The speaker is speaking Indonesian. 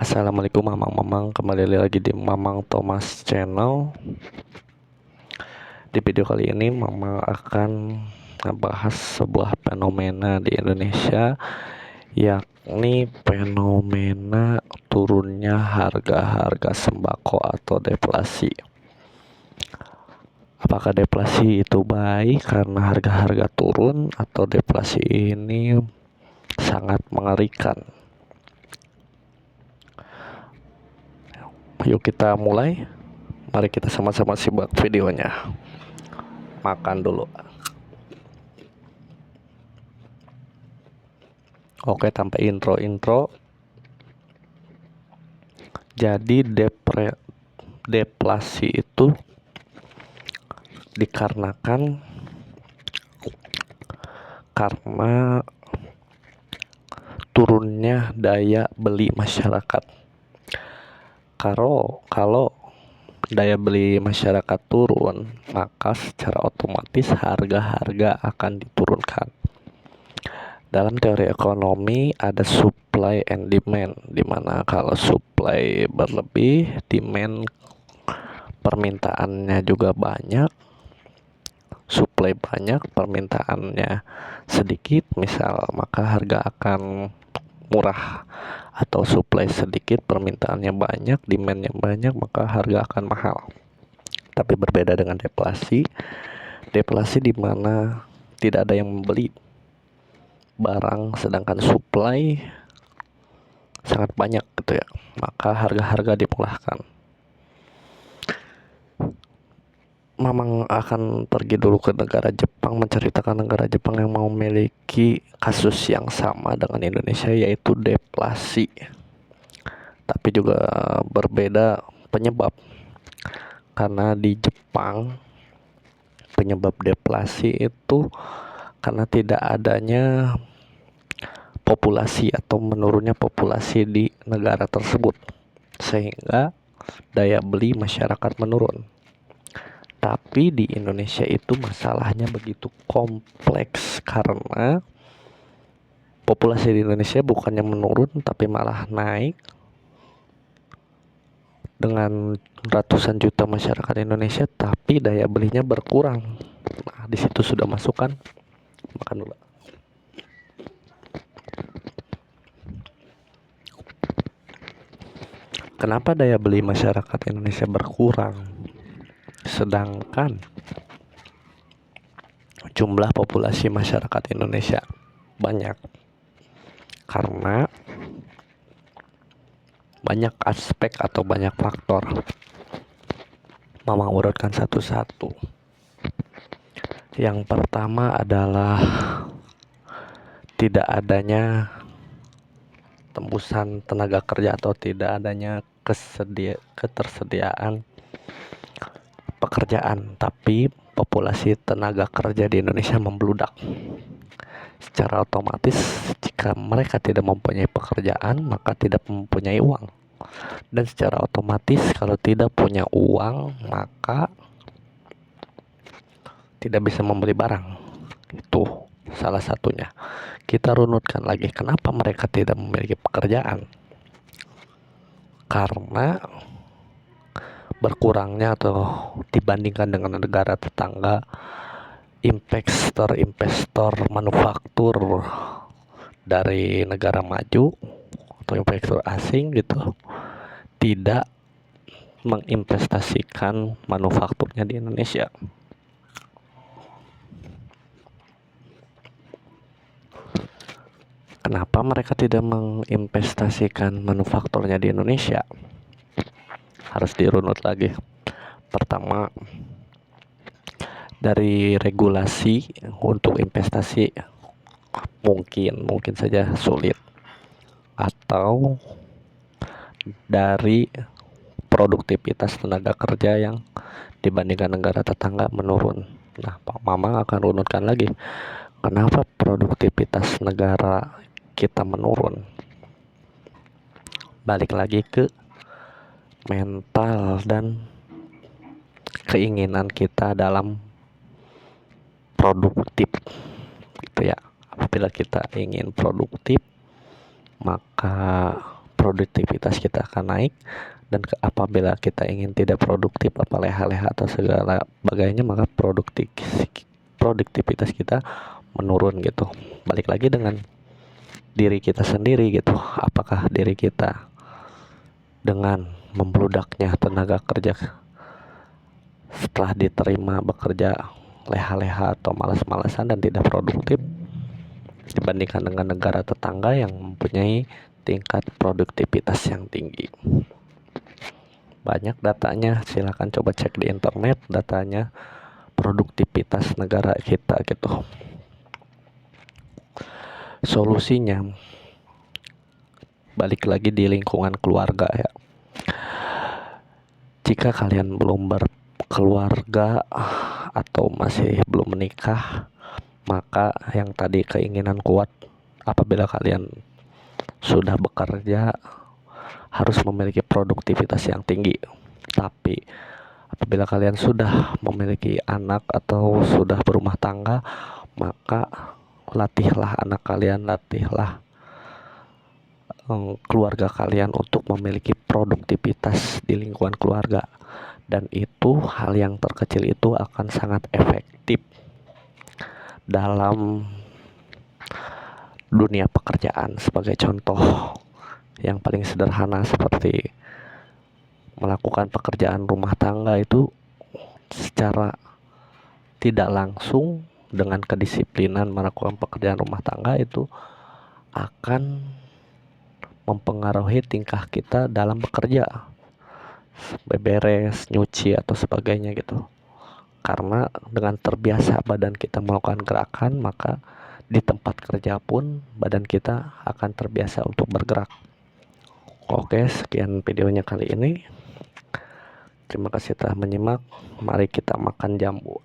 Assalamualaikum Mamang, kembali lagi di Mamang Thomas Channel. Di video kali ini Mamang akan membahas sebuah fenomena di Indonesia, yakni fenomena turunnya harga-harga sembako atau deflasi. Apakah deflasi itu baik karena harga-harga turun, atau deflasi ini sangat mengerikan? Yuk kita mulai. Mari kita sama-sama simak videonya. Makan dulu. Oke, tanpa intro. Jadi deflasi itu dikarenakan karena turunnya daya beli masyarakat. Kalau daya beli masyarakat turun, maka secara otomatis harga-harga akan diturunkan. Dalam teori ekonomi ada supply and demand, dimana kalau supply berlebih, demand permintaannya juga banyak. Supply banyak, permintaannya sedikit, misal, maka harga akan murah. Atau supply sedikit, permintaannya banyak, demandnya banyak, maka harga akan mahal. Tapi berbeda dengan deflasi di mana tidak ada yang membeli barang, sedangkan supply sangat banyak gitu ya, maka harga-harga dimurahkan. Mamang akan pergi dulu ke negara Jepang, menceritakan negara Jepang yang memiliki kasus yang sama dengan Indonesia, yaitu deflasi, tapi juga berbeda penyebab. Karena di Jepang penyebab deflasi itu karena tidak adanya populasi atau menurunnya populasi di negara tersebut, sehingga daya beli masyarakat menurun. Tapi di Indonesia itu masalahnya begitu kompleks, karena populasi di Indonesia bukannya menurun tapi malah naik dengan ratusan juta masyarakat Indonesia, tapi daya belinya berkurang. Nah, di situ sudah masuk kan. Makan dulu. Kenapa daya beli masyarakat Indonesia berkurang, sedangkan jumlah populasi masyarakat Indonesia banyak? Karena banyak aspek atau banyak faktor. Mama urutkan satu-satu. Yang pertama adalah tidak adanya tembusan tenaga kerja atau tidak adanya ketersediaan pekerjaan, tapi populasi tenaga kerja di Indonesia membludak. Secara otomatis jika mereka tidak mempunyai pekerjaan, maka tidak mempunyai uang. Dan secara otomatis kalau tidak punya uang, maka tidak bisa membeli barang. Itu salah satunya. Kita runutkan lagi, kenapa mereka tidak memiliki pekerjaan? Karena berkurangnya atau dibandingkan dengan negara tetangga, investor manufaktur dari negara maju atau investor asing gitu tidak menginvestasikan manufakturnya di Indonesia. Kenapa mereka tidak menginvestasikan manufakturnya di Indonesia? Harus dirunut lagi. Pertama, dari regulasi untuk investasi mungkin saja sulit, atau dari produktivitas tenaga kerja yang dibandingkan negara tetangga menurun. Nah, Pak Mamang akan runutkan lagi, kenapa produktivitas negara kita menurun. Balik lagi ke mental dan keinginan kita dalam produktif gitu ya. Apabila kita ingin produktif, maka produktivitas kita akan naik. Dan apabila kita ingin tidak produktif, apa leha-leha atau segala bagainya, maka produktivitas kita menurun gitu. Balik lagi dengan diri kita sendiri gitu. Apakah diri kita dengan membludaknya tenaga kerja setelah diterima bekerja leha-leha atau malas-malasan dan tidak produktif dibandingkan dengan negara tetangga yang mempunyai tingkat produktivitas yang tinggi. Banyak datanya, silahkan coba cek di internet datanya produktivitas negara kita gitu. Solusinya balik lagi di lingkungan keluarga ya. Jika kalian belum berkeluarga atau masih belum menikah, maka yang tadi keinginan kuat apabila kalian sudah bekerja harus memiliki produktivitas yang tinggi. Tapi apabila kalian sudah memiliki anak atau sudah berumah tangga, maka latihlah anak kalian, latihlah keluarga kalian untuk memiliki produktivitas di lingkungan keluarga. Dan itu hal yang terkecil itu akan sangat efektif dalam dunia pekerjaan. Sebagai contoh yang paling sederhana seperti melakukan pekerjaan rumah tangga itu secara tidak langsung dengan kedisiplinan melakukan pekerjaan rumah tangga itu akan mempengaruhi tingkah kita dalam bekerja, beberes, nyuci atau sebagainya gitu. Karena dengan terbiasa badan kita melakukan gerakan, maka di tempat kerja pun badan kita akan terbiasa untuk bergerak. Oke, sekian videonya kali ini. Terima kasih telah menyimak. Mari kita makan jambu.